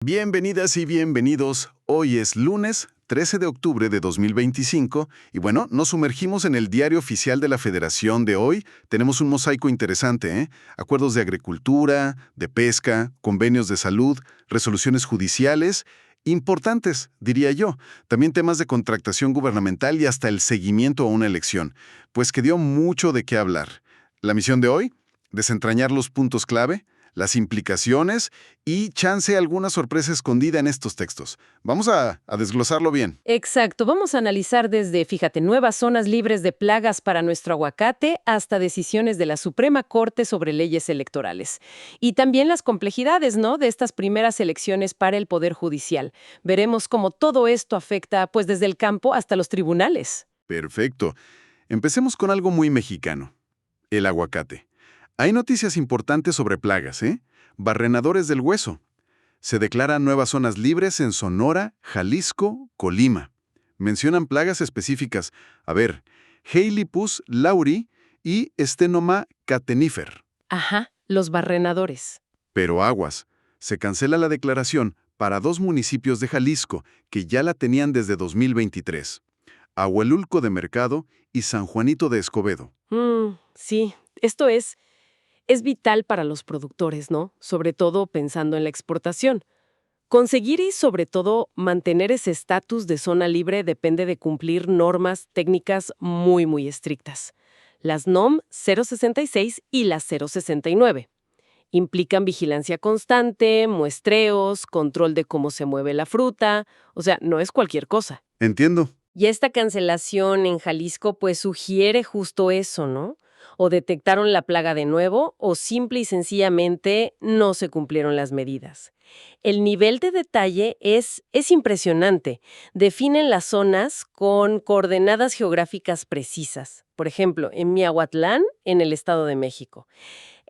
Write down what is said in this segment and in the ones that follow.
Bienvenidas y bienvenidos. Hoy es lunes 13 de octubre de 2025 y bueno, nos sumergimos en el diario oficial de la Federación de hoy. Tenemos un mosaico interesante, ¿eh? Acuerdos de agricultura, de pesca, convenios de salud, resoluciones judiciales, importantes, diría yo. También temas de contratación gubernamental y hasta el seguimiento a una elección, pues que dio mucho de qué hablar. La misión de hoy, desentrañar los puntos clave, las implicaciones y chance alguna sorpresa escondida en estos textos. Vamos a desglosarlo bien. Exacto, vamos a analizar desde, fíjate, nuevas zonas libres de plagas para nuestro aguacate hasta decisiones de la Suprema Corte sobre leyes electorales. Y también las complejidades, ¿no?, de estas primeras elecciones para el Poder Judicial. Veremos cómo todo esto afecta, pues, desde el campo hasta los tribunales. Perfecto. Empecemos con algo muy mexicano, el aguacate. Hay noticias importantes sobre plagas, ¿eh? Barrenadores del hueso. Se declaran nuevas zonas libres en Sonora, Jalisco, Colima. Mencionan plagas específicas. A ver, Haileypus lauri y Stenoma catenífer. Ajá, los barrenadores. Pero aguas. Se cancela la declaración para 2 municipios de Jalisco que ya la tenían desde 2023. Ahuelulco de Mercado y San Juanito de Escobedo. Sí, esto es vital para los productores, ¿no? Sobre todo pensando en la exportación. Conseguir y, sobre todo, mantener ese estatus de zona libre depende de cumplir normas técnicas muy estrictas. Las NOM 066 y las 069. Implican vigilancia constante, muestreos, control de cómo se mueve la fruta. O sea, no es cualquier cosa. Entiendo. Y esta cancelación en Jalisco pues sugiere justo eso, ¿no? O detectaron la plaga de nuevo o simple y sencillamente no se cumplieron las medidas. El nivel de detalle es impresionante. Definen las zonas con coordenadas geográficas precisas. Por ejemplo, en Miahuatlán, en el Estado de México.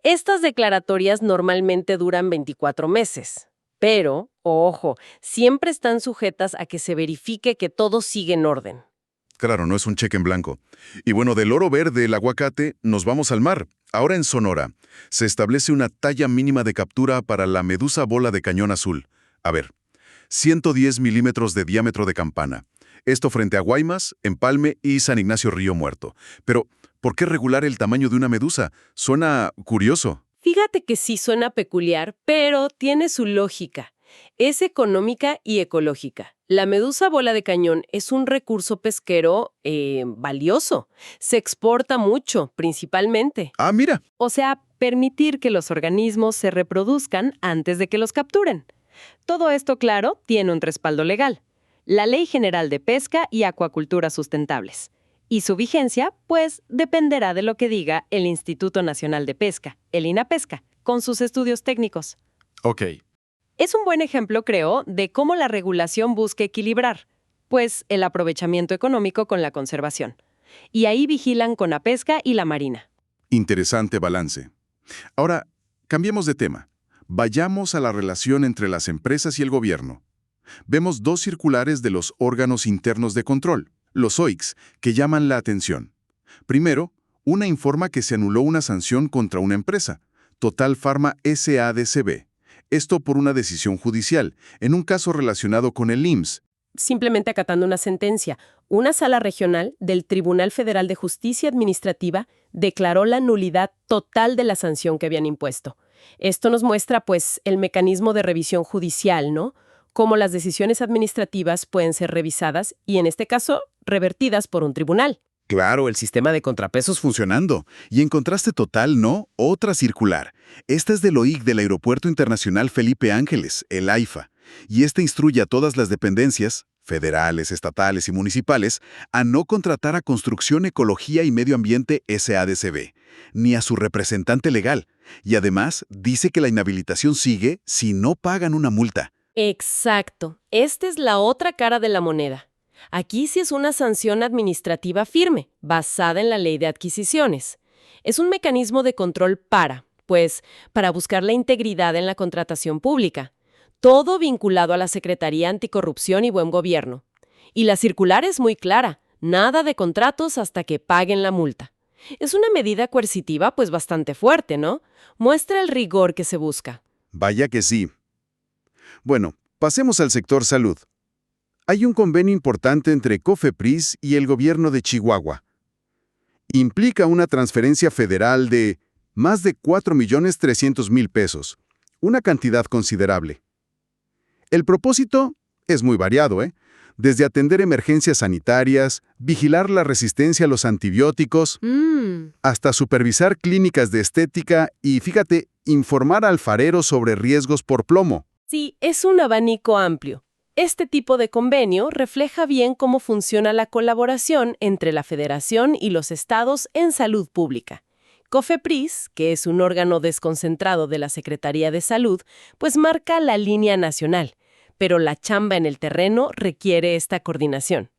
Estas declaratorias normalmente duran 24 meses. Pero, ojo, siempre están sujetas a que se verifique que todo sigue en orden. Claro, no es un cheque en blanco. Y bueno, del oro verde, el aguacate, nos vamos al mar. Ahora en Sonora, se establece una talla mínima de captura para la medusa bola de cañón azul. A ver, 110 milímetros de diámetro de campana. Esto frente a Guaymas, Empalme y San Ignacio Río Muerto. Pero, ¿por qué regular el tamaño de una medusa? Suena curioso. Fíjate que sí suena peculiar, pero tiene su lógica. Es económica y ecológica. La medusa bola de cañón es un recurso pesquero valioso. Se exporta mucho, principalmente. Ah, mira. O sea, permitir que los organismos se reproduzcan antes de que los capturen. Todo esto, claro, tiene un respaldo legal. La Ley General de Pesca y Acuacultura Sustentables. Y su vigencia, pues, dependerá de lo que diga el Instituto Nacional de Pesca, el INAPESCA, con sus estudios técnicos. Ok. Es un buen ejemplo, creo, de cómo la regulación busca equilibrar, pues, el aprovechamiento económico con la conservación. Y ahí vigilan CONAPESCA y la Marina. Interesante balance. Ahora, cambiemos de tema. Vayamos a la relación entre las empresas y el gobierno. Vemos 2 circulares de los órganos internos de control, los OICs, que llaman la atención. Primero, una informa que se anuló una sanción contra una empresa, Total Pharma SADCB. Esto por una decisión judicial, en un caso relacionado con el IMSS. Simplemente acatando una sentencia, una sala regional del Tribunal Federal de Justicia Administrativa declaró la nulidad total de la sanción que habían impuesto. Esto nos muestra, pues, el mecanismo de revisión judicial, ¿no? Cómo las decisiones administrativas pueden ser revisadas y, en este caso, revertidas por un tribunal. Claro, el sistema de contrapesos funcionando. Y en contraste total, ¿no? Otra circular. Esta es del OIC del Aeropuerto Internacional Felipe Ángeles, el AIFA. Y este instruye a todas las dependencias, federales, estatales y municipales, a no contratar a Construcción, Ecología y Medio Ambiente SADCB, ni a su representante legal. Y además, dice que la inhabilitación sigue si no pagan una multa. Exacto. Esta es la otra cara de la moneda. Aquí sí es una sanción administrativa firme, basada en la ley de adquisiciones. Es un mecanismo de control para buscar la integridad en la contratación pública. Todo vinculado a la Secretaría Anticorrupción y Buen Gobierno. Y la circular es muy clara, nada de contratos hasta que paguen la multa. Es una medida coercitiva pues bastante fuerte, ¿no? Muestra el rigor que se busca. Vaya que sí. Bueno, pasemos al sector salud. Hay un convenio importante entre COFEPRIS y el gobierno de Chihuahua. Implica una transferencia federal de más de 4.300.000 pesos, una cantidad considerable. El propósito es muy variado, ¿eh? Desde atender emergencias sanitarias, vigilar la resistencia a los antibióticos, hasta supervisar clínicas de estética y, fíjate, informar a alfareros sobre riesgos por plomo. Sí, es un abanico amplio. Este tipo de convenio refleja bien cómo funciona la colaboración entre la Federación y los estados en salud pública. COFEPRIS, que es un órgano desconcentrado de la Secretaría de Salud, pues marca la línea nacional, pero la chamba en el terreno requiere esta coordinación.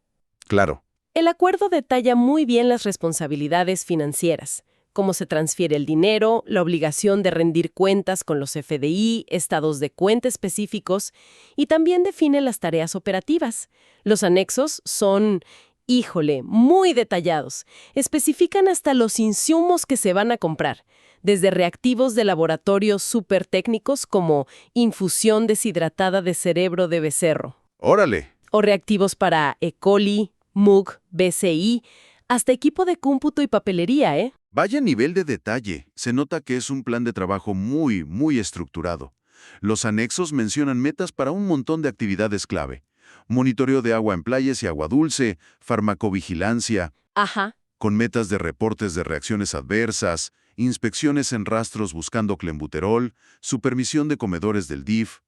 Claro. El acuerdo detalla muy bien las responsabilidades financieras, cómo se transfiere el dinero, la obligación de rendir cuentas con los FDI, estados de cuenta específicos, y también define las tareas operativas. Los anexos son, híjole, muy detallados. Especifican hasta los insumos que se van a comprar, desde reactivos de laboratorio súper técnicos como infusión deshidratada de cerebro de becerro, ¡Órale! o reactivos para E. coli, MUG, BCI, hasta equipo de cómputo y papelería, ¿eh? Vaya nivel de detalle. Se nota que es un plan de trabajo muy, muy estructurado. Los anexos mencionan metas para un montón de actividades clave. Monitoreo de agua en playas y agua dulce, farmacovigilancia, Ajá. con metas de reportes de reacciones adversas, inspecciones en rastros buscando clenbuterol, supervisión de comedores del DIF,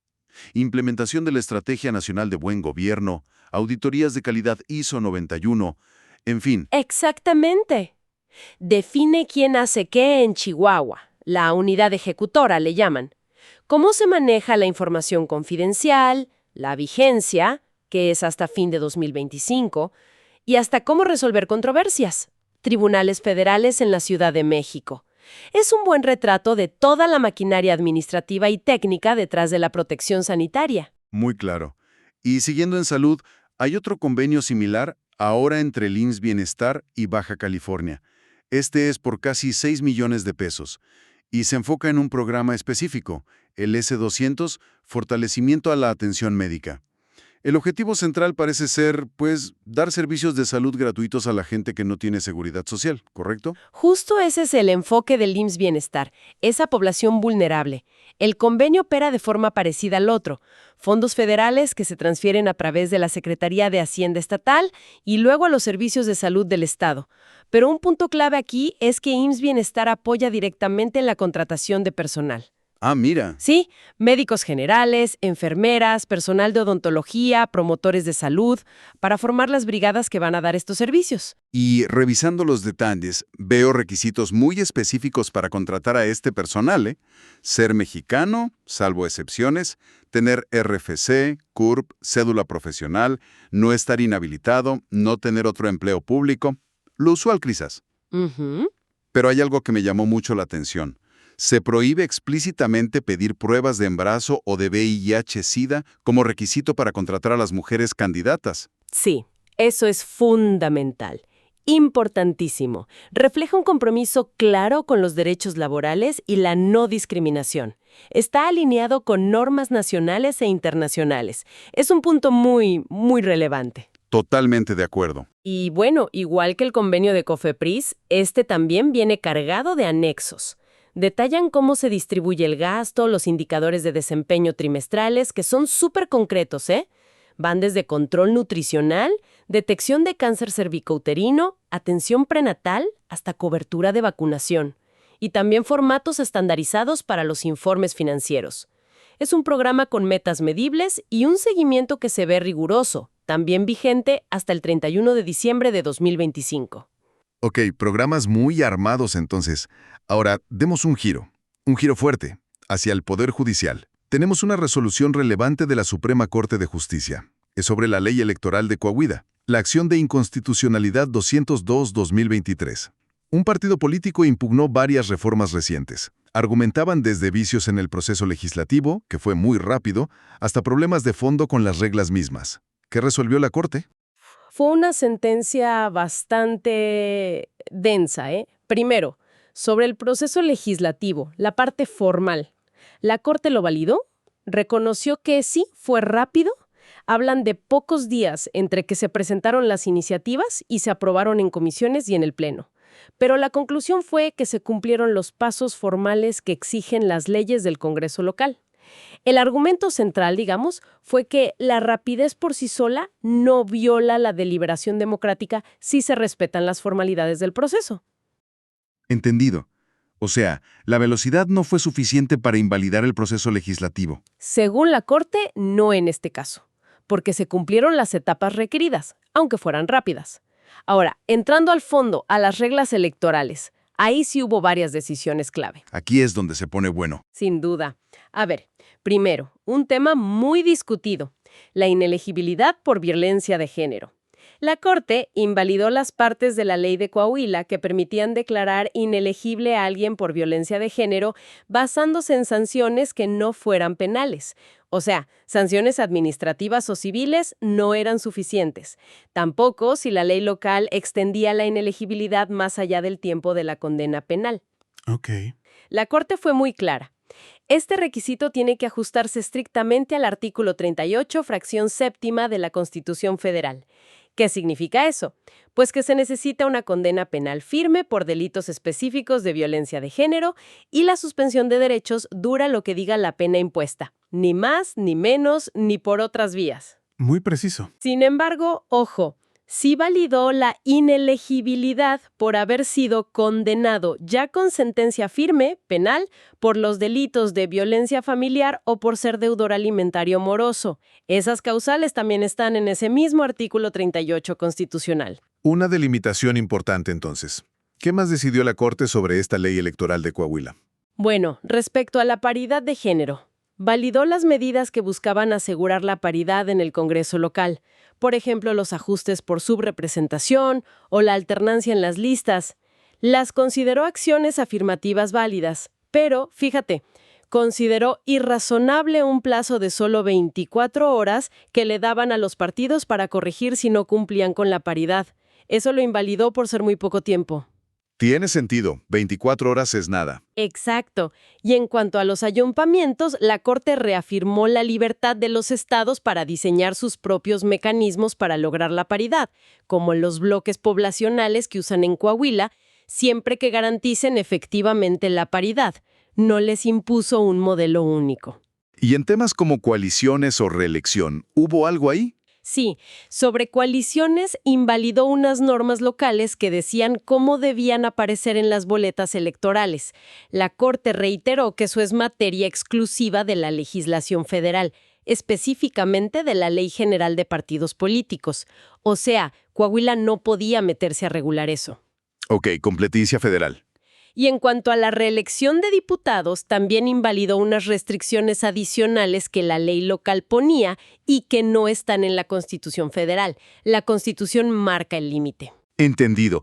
implementación de la Estrategia Nacional de Buen Gobierno, auditorías de calidad ISO 91, en fin. Exactamente. Define quién hace qué en Chihuahua. La unidad ejecutora le llaman. Cómo se maneja la información confidencial, la vigencia, que es hasta fin de 2025, y hasta cómo resolver controversias. Tribunales federales en la Ciudad de México. Es un buen retrato de toda la maquinaria administrativa y técnica detrás de la protección sanitaria. Muy claro. Y siguiendo en salud, hay otro convenio similar ahora entre el IMSS Bienestar y Baja California. Este es por casi 6 millones de pesos y se enfoca en un programa específico, el S200, Fortalecimiento a la Atención Médica. El objetivo central parece ser, pues, dar servicios de salud gratuitos a la gente que no tiene seguridad social, ¿correcto? Justo ese es el enfoque del IMSS Bienestar, esa población vulnerable. El convenio opera de forma parecida al otro, fondos federales que se transfieren a través de la Secretaría de Hacienda Estatal y luego a los servicios de salud del Estado. Pero un punto clave aquí es que IMSS Bienestar apoya directamente en la contratación de personal. Ah, mira. Sí, médicos generales, enfermeras, personal de odontología, promotores de salud, para formar las brigadas que van a dar estos servicios. Y revisando los detalles, veo requisitos muy específicos para contratar a este personal, ¿eh? Ser mexicano, salvo excepciones, tener RFC, CURP, cédula profesional, no estar inhabilitado, no tener otro empleo público. Lo usual, quizás. Ujú. Pero hay algo que me llamó mucho la atención. Se prohíbe explícitamente pedir pruebas de embarazo o de VIH-Sida como requisito para contratar a las mujeres candidatas. Sí, eso es fundamental. Importantísimo. Refleja un compromiso claro con los derechos laborales y la no discriminación. Está alineado con normas nacionales e internacionales. Es un punto muy, muy relevante. Totalmente de acuerdo. Y bueno, igual que el convenio de COFEPRIS, este también viene cargado de anexos. Detallan cómo se distribuye el gasto, los indicadores de desempeño trimestrales, que son súper concretos, ¿eh? Van desde control nutricional, detección de cáncer cervicouterino, atención prenatal, hasta cobertura de vacunación. Y también formatos estandarizados para los informes financieros. Es un programa con metas medibles y un seguimiento que se ve riguroso, también vigente hasta el 31 de diciembre de 2025. Ok, programas muy armados entonces. Ahora, demos un giro fuerte, hacia el Poder Judicial. Tenemos una resolución relevante de la Suprema Corte de Justicia. Es sobre la Ley Electoral de Coahuila, la acción de inconstitucionalidad 202-2023. Un partido político impugnó varias reformas recientes. Argumentaban desde vicios en el proceso legislativo, que fue muy rápido, hasta problemas de fondo con las reglas mismas. ¿Qué resolvió la Corte? Fue una sentencia bastante densa, ¿eh? Primero, sobre el proceso legislativo, la parte formal. La Corte lo validó, reconoció que sí, fue rápido. Hablan de pocos días entre que se presentaron las iniciativas y se aprobaron en comisiones y en el Pleno. Pero la conclusión fue que se cumplieron los pasos formales que exigen las leyes del Congreso local. El argumento central, digamos, fue que la rapidez por sí sola no viola la deliberación democrática si se respetan las formalidades del proceso. Entendido. O sea, la velocidad no fue suficiente para invalidar el proceso legislativo. Según la Corte, no en este caso, porque se cumplieron las etapas requeridas, aunque fueran rápidas. Ahora, entrando al fondo, a las reglas electorales, ahí sí hubo varias decisiones clave. Aquí es donde se pone bueno. Sin duda. A ver, primero, un tema muy discutido, la inelegibilidad por violencia de género. La Corte invalidó las partes de la ley de Coahuila que permitían declarar inelegible a alguien por violencia de género basándose en sanciones que no fueran penales. O sea, sanciones administrativas o civiles no eran suficientes. Tampoco si la ley local extendía la inelegibilidad más allá del tiempo de la condena penal. Ok. La Corte fue muy clara. Este requisito tiene que ajustarse estrictamente al artículo 38, fracción séptima de la Constitución Federal. ¿Qué significa eso? Pues que se necesita una condena penal firme por delitos específicos de violencia de género y la suspensión de derechos dura lo que diga la pena impuesta. Ni más, ni menos, ni por otras vías. Muy preciso. Sin embargo, ojo, sí validó la inelegibilidad por haber sido condenado ya con sentencia firme, penal, por los delitos de violencia familiar o por ser deudor alimentario moroso. Esas causales también están en ese mismo artículo 38 constitucional. Una delimitación importante entonces. ¿Qué más decidió la Corte sobre esta ley electoral de Coahuila? Bueno, respecto a la paridad de género, validó las medidas que buscaban asegurar la paridad en el Congreso local. Por ejemplo, los ajustes por subrepresentación o la alternancia en las listas. Las consideró acciones afirmativas válidas, pero, fíjate, consideró irrazonable un plazo de solo 24 horas que le daban a los partidos para corregir si no cumplían con la paridad. Eso lo invalidó por ser muy poco tiempo. Tiene sentido. 24 horas es nada. Exacto. Y en cuanto a los ayuntamientos, la Corte reafirmó la libertad de los estados para diseñar sus propios mecanismos para lograr la paridad, como los bloques poblacionales que usan en Coahuila, siempre que garanticen efectivamente la paridad. No les impuso un modelo único. ¿Y en temas como coaliciones o reelección, hubo algo ahí? Sí, sobre coaliciones invalidó unas normas locales que decían cómo debían aparecer en las boletas electorales. La Corte reiteró que eso es materia exclusiva de la legislación federal, específicamente de la Ley General de Partidos Políticos. O sea, Coahuila no podía meterse a regular eso. Ok, completicia federal. Y en cuanto a la reelección de diputados, también invalidó unas restricciones adicionales que la ley local ponía y que no están en la Constitución Federal. La Constitución marca el límite. Entendido.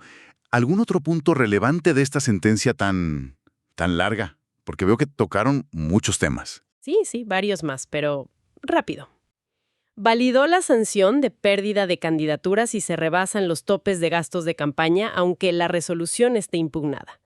¿Algún otro punto relevante de esta sentencia tan larga? Porque veo que tocaron muchos temas. Sí, varios más, pero rápido. Validó la sanción de pérdida de candidaturas si se rebasan los topes de gastos de campaña, aunque la resolución esté impugnada.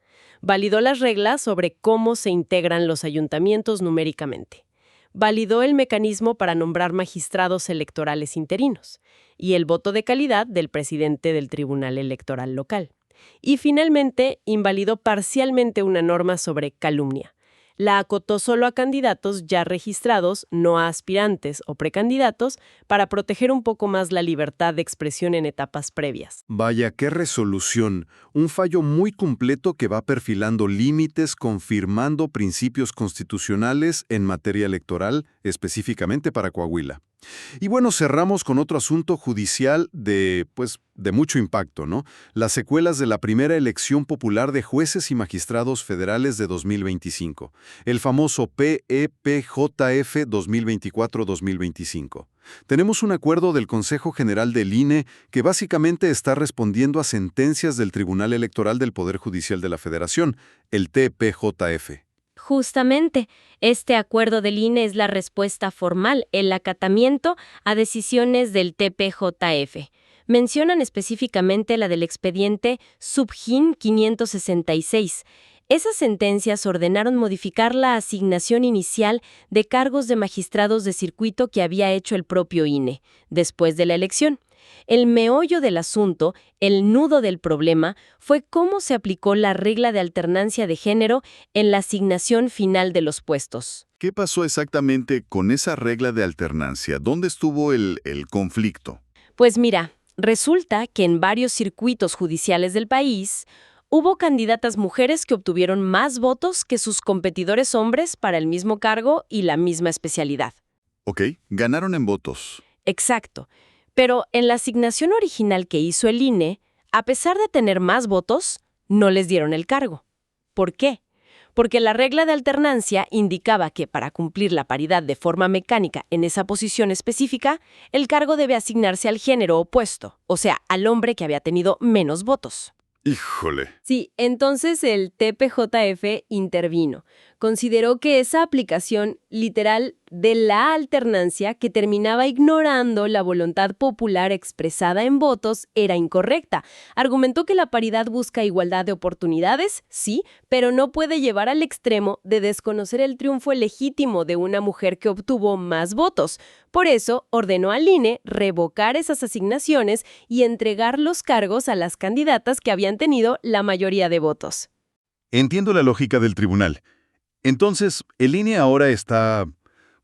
Validó las reglas sobre cómo se integran los ayuntamientos numéricamente. Validó el mecanismo para nombrar magistrados electorales interinos y el voto de calidad del presidente del Tribunal Electoral local. Y finalmente, invalidó parcialmente una norma sobre calumnia. La acotó solo a candidatos ya registrados, no a aspirantes o precandidatos, para proteger un poco más la libertad de expresión en etapas previas. Vaya, qué resolución. Un fallo muy completo que va perfilando límites, confirmando principios constitucionales en materia electoral, específicamente para Coahuila. Y bueno, cerramos con otro asunto judicial de mucho impacto, ¿no? Las secuelas de la primera elección popular de jueces y magistrados federales de 2025, el famoso PEPJF 2024-2025. Tenemos un acuerdo del Consejo General del INE que básicamente está respondiendo a sentencias del Tribunal Electoral del Poder Judicial de la Federación, el TPJF. Justamente, este acuerdo del INE es la respuesta formal, el acatamiento a decisiones del TPJF. Mencionan específicamente la del expediente Subgin 566. Esas sentencias ordenaron modificar la asignación inicial de cargos de magistrados de circuito que había hecho el propio INE, después de la elección. El meollo del asunto, el nudo del problema, fue cómo se aplicó la regla de alternancia de género en la asignación final de los puestos. ¿Qué pasó exactamente con esa regla de alternancia? ¿Dónde estuvo el conflicto? Pues mira, resulta que en varios circuitos judiciales del país hubo candidatas mujeres que obtuvieron más votos que sus competidores hombres para el mismo cargo y la misma especialidad. Ok, ganaron en votos. Exacto. Pero en la asignación original que hizo el INE, a pesar de tener más votos, no les dieron el cargo. ¿Por qué? Porque la regla de alternancia indicaba que para cumplir la paridad de forma mecánica en esa posición específica, el cargo debe asignarse al género opuesto, o sea, al hombre que había tenido menos votos. Híjole. Sí, entonces el TPJF intervino. Consideró que esa aplicación literal de la alternancia que terminaba ignorando la voluntad popular expresada en votos era incorrecta. Argumentó que la paridad busca igualdad de oportunidades, sí, pero no puede llevar al extremo de desconocer el triunfo legítimo de una mujer que obtuvo más votos. Por eso, ordenó al INE revocar esas asignaciones y entregar los cargos a las candidatas que habían tenido la mayoría de votos. Entiendo la lógica del tribunal. Entonces, el INE ahora está,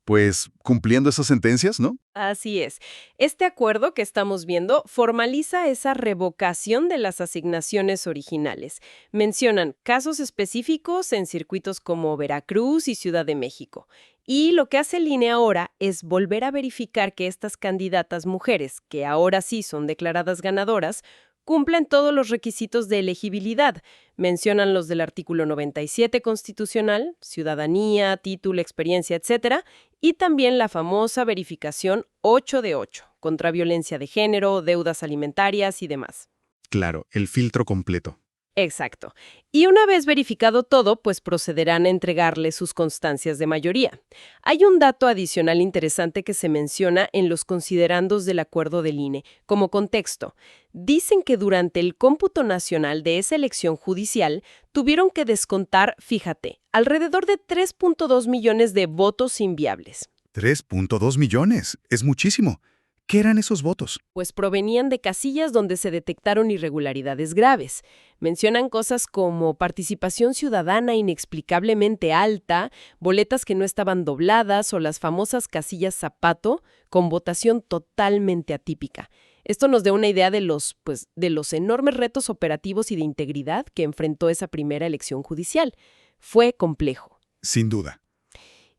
pues, cumpliendo esas sentencias, ¿no? Así es. Este acuerdo que estamos viendo formaliza esa revocación de las asignaciones originales. Mencionan casos específicos en circuitos como Veracruz y Ciudad de México. Y lo que hace el INE ahora es volver a verificar que estas candidatas mujeres, que ahora sí son declaradas ganadoras, cumplen todos los requisitos de elegibilidad. Mencionan los del artículo 97 constitucional, ciudadanía, título, experiencia, etc., y también la famosa verificación 8 de 8, contra violencia de género, deudas alimentarias y demás. Claro, el filtro completo. Exacto. Y una vez verificado todo, pues procederán a entregarle sus constancias de mayoría. Hay un dato adicional interesante que se menciona en los considerandos del acuerdo del INE. Como contexto, dicen que durante el cómputo nacional de esa elección judicial tuvieron que descontar, fíjate, alrededor de 3.2 millones de votos inviables. 3.2 millones. Es muchísimo. ¿Qué eran esos votos? Pues provenían de casillas donde se detectaron irregularidades graves. Mencionan cosas como participación ciudadana inexplicablemente alta, boletas que no estaban dobladas o las famosas casillas zapato con votación totalmente atípica. Esto nos da una idea de los enormes retos operativos y de integridad que enfrentó esa primera elección judicial. Fue complejo. Sin duda.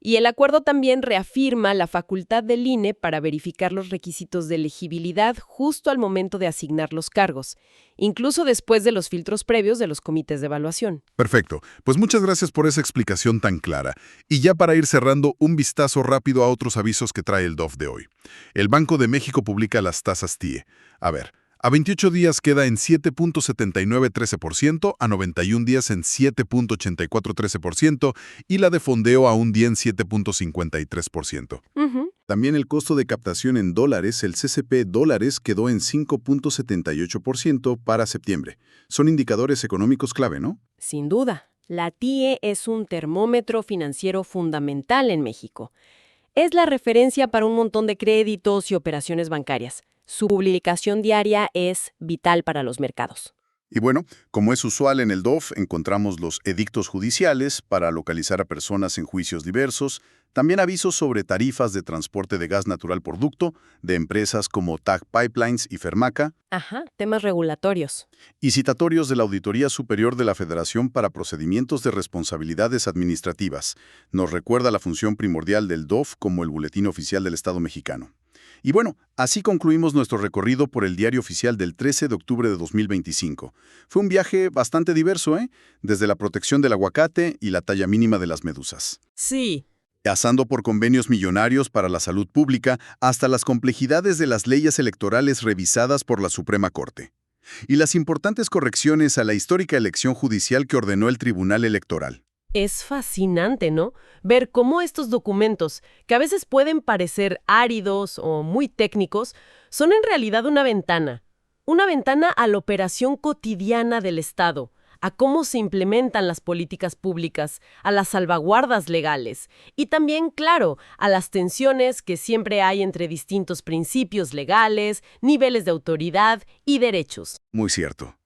Y el acuerdo también reafirma la facultad del INE para verificar los requisitos de elegibilidad justo al momento de asignar los cargos, incluso después de los filtros previos de los comités de evaluación. Perfecto. Pues muchas gracias por esa explicación tan clara. Y ya para ir cerrando, un vistazo rápido a otros avisos que trae el DOF de hoy. El Banco de México publica las tasas TIE. A ver, a 28 días queda en 7.7913%, a 91 días en 7.8413% y la de fondeo a un día en 7.53%. También el costo de captación en dólares, el CCP dólares, quedó en 5.78% para septiembre. Son indicadores económicos clave, ¿no? Sin duda, la TIE es un termómetro financiero fundamental en México. Es la referencia para un montón de créditos y operaciones bancarias. Su publicación diaria es vital para los mercados. Y bueno, como es usual en el DOF, encontramos los edictos judiciales para localizar a personas en juicios diversos, también avisos sobre tarifas de transporte de gas natural por ducto de empresas como TAG Pipelines y Fermaca, Temas regulatorios. y citatorios de la Auditoría Superior de la Federación para procedimientos de responsabilidades administrativas. Nos recuerda la función primordial del DOF como el Boletín Oficial del Estado mexicano. Y bueno, así concluimos nuestro recorrido por el Diario Oficial del 13 de octubre de 2025. Fue un viaje bastante diverso, Desde la protección del aguacate y la talla mínima de las medusas. Sí. Pasando por convenios millonarios para la salud pública hasta las complejidades de las leyes electorales revisadas por la Suprema Corte. Y las importantes correcciones a la histórica elección judicial que ordenó el Tribunal Electoral. Es fascinante, ¿no? Ver cómo estos documentos, que a veces pueden parecer áridos o muy técnicos, son en realidad una ventana a la operación cotidiana del Estado, a cómo se implementan las políticas públicas, a las salvaguardas legales y también, claro, a las tensiones que siempre hay entre distintos principios legales, niveles de autoridad y derechos. Muy cierto.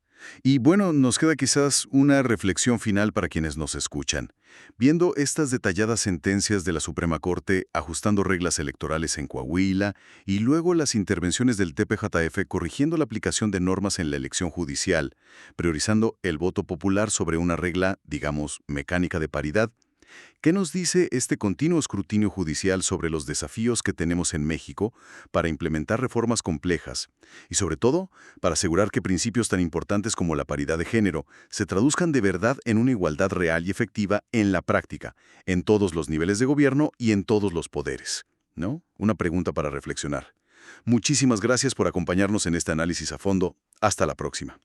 Y bueno, nos queda quizás una reflexión final para quienes nos escuchan. Viendo estas detalladas sentencias de la Suprema Corte ajustando reglas electorales en Coahuila y luego las intervenciones del TPJF corrigiendo la aplicación de normas en la elección judicial, priorizando el voto popular sobre una regla, digamos, mecánica de paridad, ¿qué nos dice este continuo escrutinio judicial sobre los desafíos que tenemos en México para implementar reformas complejas y, sobre todo, para asegurar que principios tan importantes como la paridad de género se traduzcan de verdad en una igualdad real y efectiva en la práctica, en todos los niveles de gobierno y en todos los poderes? ¿No? Una pregunta para reflexionar. Muchísimas gracias por acompañarnos en este análisis a fondo. Hasta la próxima.